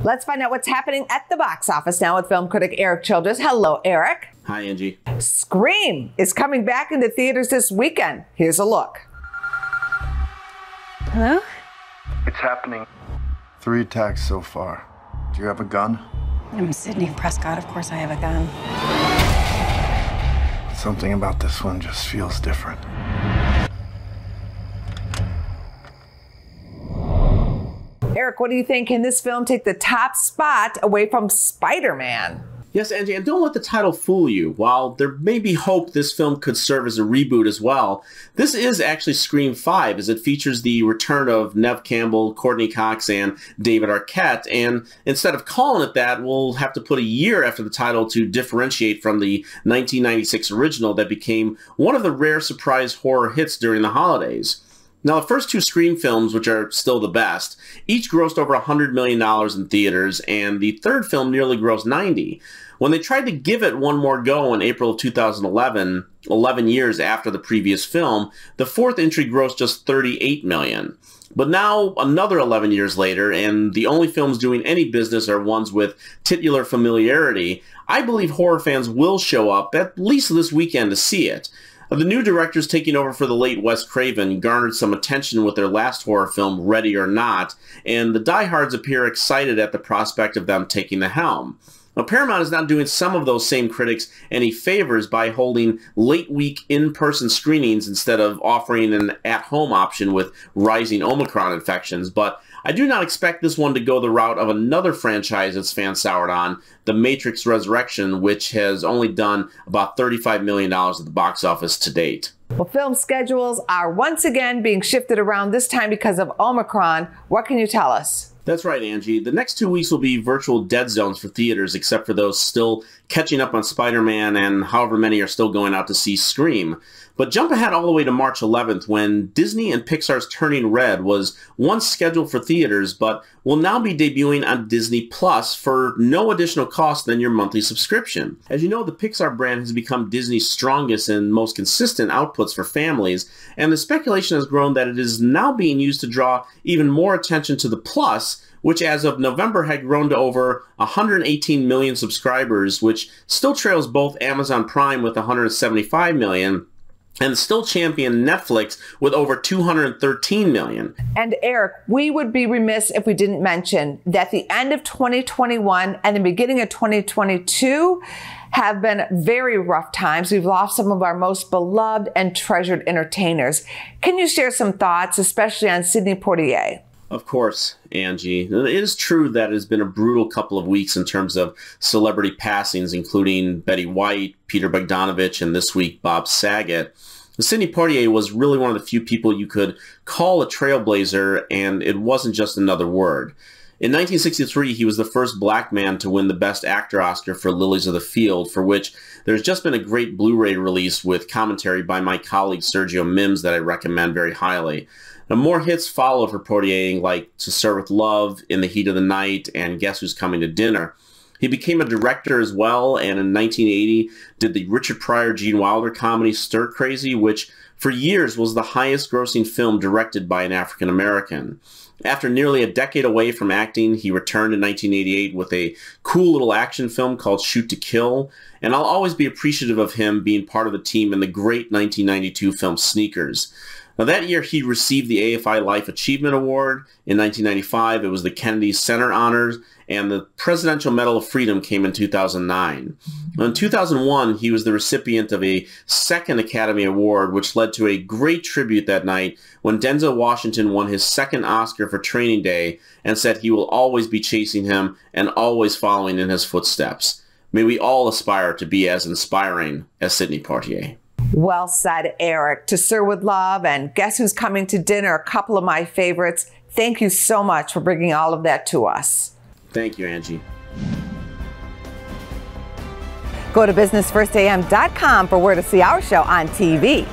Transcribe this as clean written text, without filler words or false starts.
Let's find out what's happening at the box office now with film critic Erik Childress. Hello, Erik. Hi, Angie. Scream is coming back into theaters this weekend. Here's a look. Hello? It's happening. 3 attacks so far. Do you have a gun? I'm Sydney Prescott. Of course I have a gun. Something about this one just feels different. Erik, what do you think? Can this film take the top spot away from Spider-Man? Yes, Angie, and don't let the title fool you. While there may be hope this film could serve as a reboot as well, this is actually Scream 5, as it features the return of Neve Campbell, Courtney Cox, and David Arquette, and instead of calling it that, we'll have to put a year after the title to differentiate from the 1996 original that became one of the rare surprise horror hits during the holidays. Now, the first 2 Scream films, which are still the best, each grossed over $100 million in theaters, and the third film nearly grossed $90. When they tried to give it one more go in April of 2011, 11 years after the previous film, the fourth entry grossed just $38 million. But now, another 11 years later, and the only films doing any business are ones with titular familiarity, I believe horror fans will show up at least this weekend to see it. The new directors taking over for the late Wes Craven garnered some attention with their last horror film, Ready or Not, and the diehards appear excited at the prospect of them taking the helm. Now, Paramount is not doing some of those same critics any favors by holding late-week in-person screenings instead of offering an at-home option with rising Omicron infections, but I do not expect this one to go the route of another franchise its fans soured on, The Matrix Resurrection, which has only done about $35 million at the box office to date. Well, film schedules are once again being shifted around, this time because of Omicron. What can you tell us? That's right, Angie. The next 2 weeks will be virtual dead zones for theaters, except for those still catching up on Spider-Man and however many are still going out to see Scream. But jump ahead all the way to March 11th, when Disney and Pixar's Turning Red was once scheduled for theaters, but will now be debuting on Disney Plus for no additional cost than your monthly subscription. As you know, the Pixar brand has become Disney's strongest and most consistent outputs for families, and the speculation has grown that it is now being used to draw even more attention to the Plus, which as of November had grown to over 118 million subscribers, which still trails both Amazon Prime with 175 million, and still champion Netflix with over 213 million. And Erik, we would be remiss if we didn't mention that the end of 2021 and the beginning of 2022 have been very rough times. We've lost some of our most beloved and treasured entertainers. Can you share some thoughts, especially on Sidney Poitier? Of course, Angie. It is true that it has been a brutal couple of weeks in terms of celebrity passings, including Betty White, Peter Bogdanovich, and this week Bob Saget. Sidney Poitier was really one of the few people you could call a trailblazer, and it wasn't just another word. In 1963, he was the first black man to win the Best Actor Oscar for Lilies of the Field, for which there's just been a great Blu-ray release with commentary by my colleague Sergio Mims that I recommend very highly. Now, more hits followed for Poitier, like To Serve With Love, In the Heat of the Night, and Guess Who's Coming to Dinner. He became a director as well, and in 1980 did the Richard Pryor Gene Wilder comedy Stir Crazy, which for years was the highest grossing film directed by an African American. After nearly a decade away from acting, he returned in 1988 with a cool little action film called Shoot to Kill, and I'll always be appreciative of him being part of the team in the great 1992 film Sneakers. Now, that year, he received the AFI Life Achievement Award. In 1995, it was the Kennedy Center Honors, and the Presidential Medal of Freedom came in 2009. In 2001, he was the recipient of a second Academy Award, which led to a great tribute that night when Denzel Washington won his second Oscar for Training Day and said he will always be chasing him and always following in his footsteps. May we all aspire to be as inspiring as Sidney Poitier. Well said, Erik. To Serve With Love and Guess Who's Coming to Dinner, a couple of my favorites. Thank you so much for bringing all of that to us. Thank you, Angie. Go to businessfirstam.com for where to see our show on TV.